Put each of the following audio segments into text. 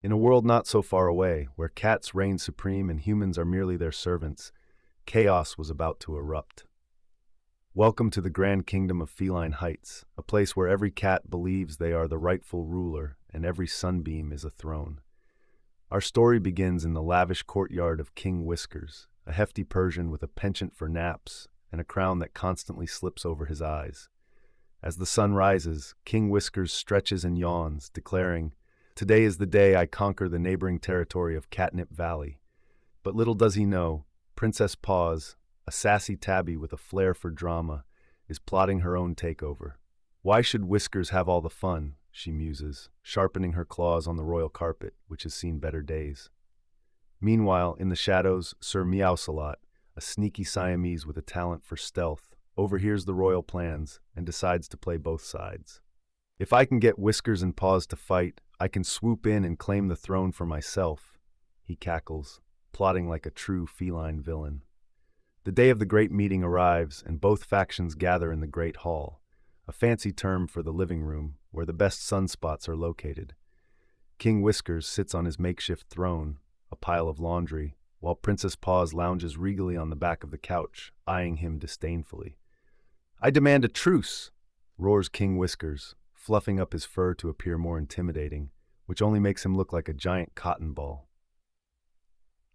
In a world not so far away, where cats reign supreme and humans are merely their servants, chaos was about to erupt. Welcome to the grand kingdom of Feline Heights, a place where every cat believes they are the rightful ruler and every sunbeam is a throne. Our story begins in the lavish courtyard of King Whiskers, a hefty Persian with a penchant for naps and a crown that constantly slips over his eyes. As the sun rises, King Whiskers stretches and yawns, declaring, "Today is the day I conquer the neighboring territory of Catnip Valley." But little does he know, Princess Paws, a sassy tabby with a flair for drama, is plotting her own takeover. Why should Whiskers have all the fun, she muses, sharpening her claws on the royal carpet, which has seen better days. Meanwhile, in the shadows, Sir Meowsalot, a sneaky Siamese with a talent for stealth, overhears the royal plans and decides to play both sides. "If I can get Whiskers and Paws to fight, I can swoop in and claim the throne for myself," he cackles, plotting like a true feline villain. The day of the great meeting arrives, and both factions gather in the Great Hall, a fancy term for the living room, where the best sunspots are located. King Whiskers sits on his makeshift throne, a pile of laundry, while Princess Paws lounges regally on the back of the couch, eyeing him disdainfully. "I demand a truce!" roars King Whiskers, fluffing up his fur to appear more intimidating, which only makes him look like a giant cotton ball.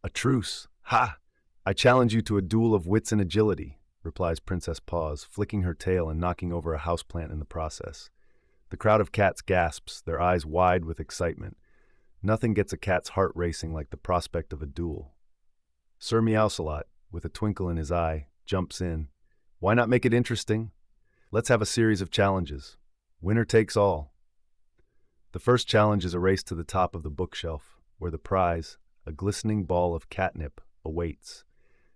"A truce? Ha! I challenge you to a duel of wits and agility," replies Princess Paws, flicking her tail and knocking over a houseplant in the process. The crowd of cats gasps, their eyes wide with excitement. Nothing gets a cat's heart racing like the prospect of a duel. Sir Meowsalot, with a twinkle in his eye, jumps in. "Why not make it interesting? Let's have a series of challenges. Winner takes all." The first challenge is a race to the top of the bookshelf, where the prize, a glistening ball of catnip, awaits.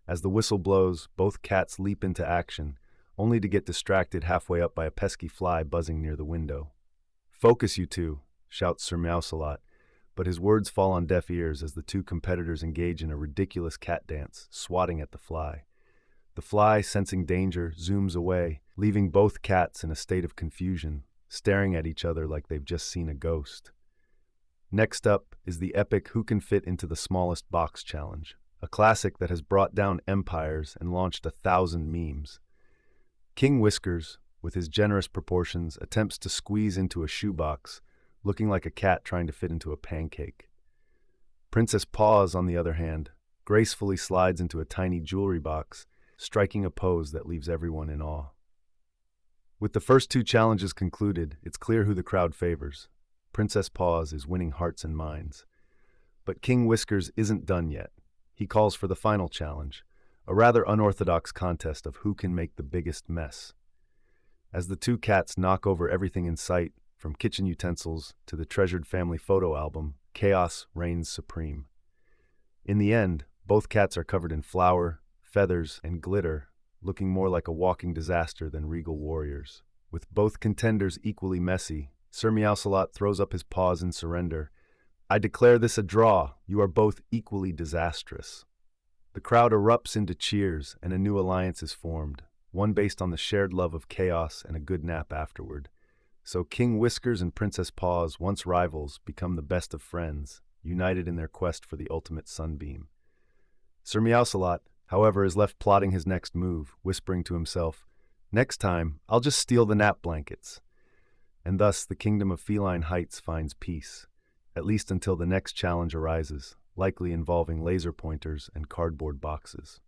As the whistle blows, both cats leap into action, only to get distracted halfway up by a pesky fly buzzing near the window. "Focus, you two," shouts Sir Meowsalot, but his words fall on deaf ears as the two competitors engage in a ridiculous cat dance, swatting at the fly. The fly, sensing danger, zooms away, leaving both cats in a state of confusion, staring at each other like they've just seen a ghost. Next up is the epic Who Can Fit Into the Smallest Box challenge, a classic that has brought down empires and launched 1,000 memes. King Whiskers, with his generous proportions, attempts to squeeze into a shoebox, looking like a cat trying to fit into a pancake. Princess Paws, on the other hand, gracefully slides into a tiny jewelry box, striking a pose that leaves everyone in awe. With the first two challenges concluded, it's clear who the crowd favors. Princess Paws is winning hearts and minds. But King Whiskers isn't done yet. He calls for the final challenge, a rather unorthodox contest of who can make the biggest mess. As the two cats knock over everything in sight, from kitchen utensils to the treasured family photo album, chaos reigns supreme. In the end, both cats are covered in flour, feathers, and glitter, looking more like a walking disaster than regal warriors. With both contenders equally messy, Sir Meowsalot throws up his paws in surrender. "I declare this a draw. You are both equally disastrous." The crowd erupts into cheers, and a new alliance is formed, one based on the shared love of chaos and a good nap afterward. So King Whiskers and Princess Paws, once rivals, become the best of friends, united in their quest for the ultimate sunbeam. Sir Meowsalot, however, is left plotting his next move, whispering to himself, "Next time, I'll just steal the nap blankets." And thus the kingdom of Feline Heights finds peace, at least until the next challenge arises, likely involving laser pointers and cardboard boxes.